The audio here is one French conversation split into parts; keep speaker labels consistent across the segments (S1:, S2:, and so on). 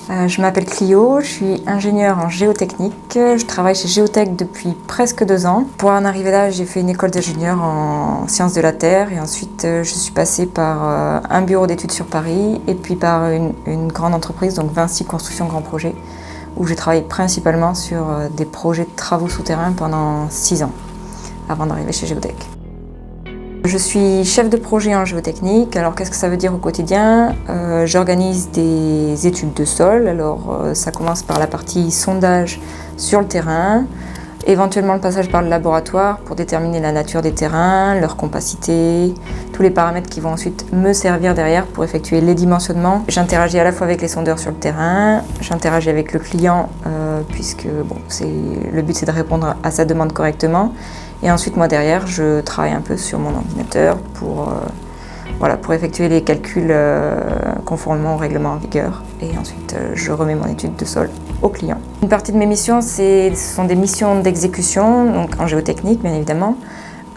S1: Je m'appelle Clio, je suis ingénieure en géotechnique. Je travaille chez Géotech depuis presque 2 ans. Pour en arriver là, j'ai fait une école d'ingénieur en sciences de la Terre et ensuite je suis passée par un bureau d'études sur Paris et puis par une grande entreprise, donc Vinci Construction Grand Projet, où j'ai travaillé principalement sur des projets de travaux souterrains pendant 6 ans avant d'arriver chez Géotech. Je suis chef de projet en géotechnique. Alors qu'est-ce que ça veut dire au quotidien? J'organise des études de sol. Alors ça commence par la partie sondage sur le terrain, éventuellement le passage par le laboratoire pour déterminer la nature des terrains, leur compacité, tous les paramètres qui vont ensuite me servir derrière pour effectuer les dimensionnements. J'interagis à la fois avec les sondeurs sur le terrain, j'interagis avec le client puisque le but c'est de répondre à sa demande correctement. Et ensuite, moi derrière, je travaille un peu sur mon ordinateur pour effectuer les calculs conformément au règlement en vigueur. Et ensuite, je remets mon étude de sol au client. Une partie de mes missions, ce sont des missions d'exécution, donc en géotechnique bien évidemment.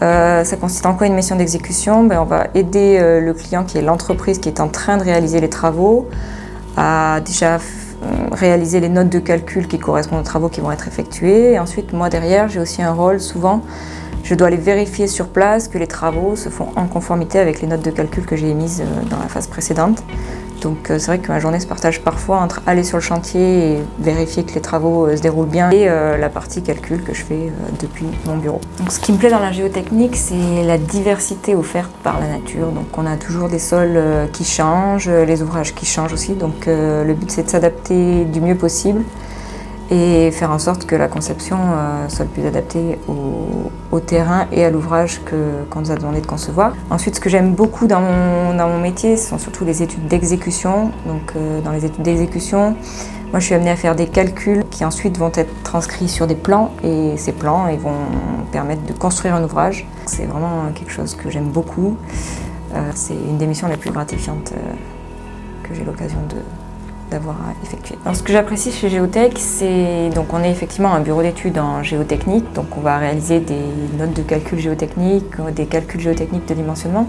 S1: Ça consiste en quoi une mission d'exécution? On va aider le client, qui est l'entreprise qui est en train de réaliser les travaux, à déjà réaliser les notes de calcul qui correspondent aux travaux qui vont être effectués. Et ensuite, moi derrière, j'ai aussi un rôle, souvent, je dois aller vérifier sur place que les travaux se font en conformité avec les notes de calcul que j'ai émises dans la phase précédente. Donc c'est vrai que ma journée se partage parfois entre aller sur le chantier et vérifier que les travaux se déroulent bien et la partie calcul que je fais depuis mon bureau. Donc ce qui me plaît dans la géotechnique, c'est la diversité offerte par la nature. Donc on a toujours des sols qui changent, les ouvrages qui changent aussi. Donc le but c'est de s'adapter du mieux possible et faire en sorte que la conception soit le plus adaptée au terrain et à l'ouvrage qu'on nous a demandé de concevoir. Ensuite, ce que j'aime beaucoup dans mon métier, ce sont surtout les études d'exécution. Donc dans les études d'exécution, moi je suis amenée à faire des calculs qui ensuite vont être transcrits sur des plans et ces plans ils vont permettre de construire un ouvrage. C'est vraiment quelque chose que j'aime beaucoup. C'est une des missions les plus gratifiantes que j'ai l'occasion d'avoir effectué. Alors, ce que j'apprécie chez Géotech, c'est on est effectivement un bureau d'études en géotechnique, donc on va réaliser des notes de calcul géotechnique, des calculs géotechniques de dimensionnement.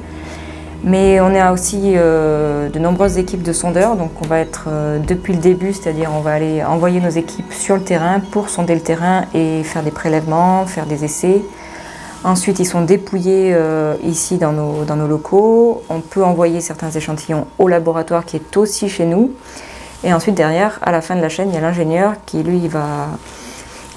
S1: Mais on a aussi de nombreuses équipes de sondeurs, donc on va être depuis le début, c'est-à-dire on va aller envoyer nos équipes sur le terrain pour sonder le terrain et faire des prélèvements, faire des essais. Ensuite, ils sont dépouillés ici dans nos locaux. On peut envoyer certains échantillons au laboratoire qui est aussi chez nous. Et ensuite, derrière, à la fin de la chaîne, il y a l'ingénieur qui, lui, va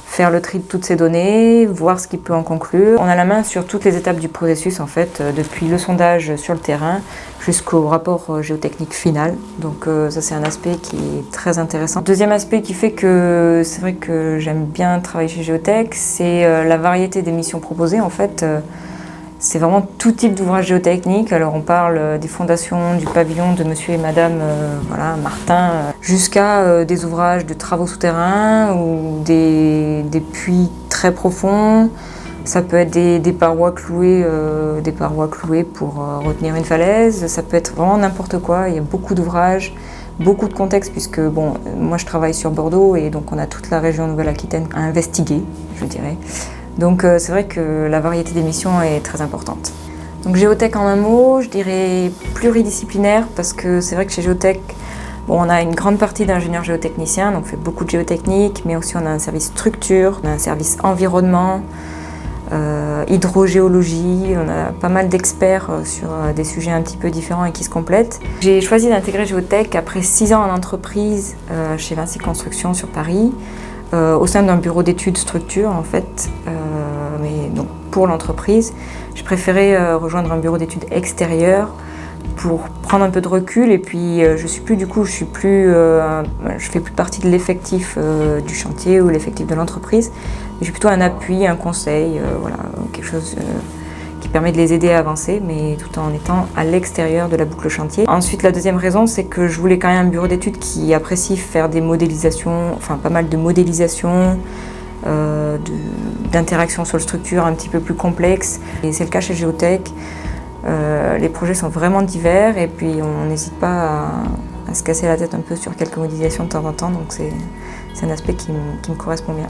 S1: faire le tri de toutes ces données, voir ce qu'il peut en conclure. On a la main sur toutes les étapes du processus, en fait, depuis le sondage sur le terrain jusqu'au rapport géotechnique final. Donc ça, c'est un aspect qui est très intéressant. Deuxième aspect qui fait que c'est vrai que j'aime bien travailler chez Géotech, c'est la variété des missions proposées, en fait. C'est vraiment tout type d'ouvrage géotechnique. Alors on parle des fondations du pavillon de monsieur et madame Martin, jusqu'à des ouvrages de travaux souterrains ou des puits très profonds. Ça peut être des parois clouées pour retenir une falaise. Ça peut être vraiment n'importe quoi. Il y a beaucoup d'ouvrages, beaucoup de contextes puisque moi je travaille sur Bordeaux et donc on a toute la région Nouvelle-Aquitaine à investiguer, je dirais. Donc c'est vrai que la variété des missions est très importante. Donc Géotech en un mot, je dirais pluridisciplinaire parce que c'est vrai que chez Géotech, on a une grande partie d'ingénieurs géotechniciens, donc on fait beaucoup de géotechnique, mais aussi on a un service structure, on a un service environnement, hydrogéologie, on a pas mal d'experts sur des sujets un petit peu différents et qui se complètent. J'ai choisi d'intégrer Géotech après 6 ans en entreprise chez Vinci Construction sur Paris. Au sein d'un bureau d'études structure en fait, mais donc pour l'entreprise, j'ai préféré rejoindre un bureau d'études extérieur pour prendre un peu de recul et puis je fais plus partie de l'effectif du chantier ou l'effectif de l'entreprise, mais j'ai plutôt un appui, un conseil, quelque chose qui permet de les aider à avancer, mais tout en étant à l'extérieur de la boucle chantier. Ensuite, la deuxième raison, c'est que je voulais quand même un bureau d'études qui apprécie faire des modélisations, pas mal de modélisations, d'interactions sur le structure un petit peu plus complexes. Et c'est le cas chez Géotech. Les projets sont vraiment divers et puis on n'hésite pas à se casser la tête un peu sur quelques modélisations de temps en temps, donc c'est un aspect qui me correspond bien.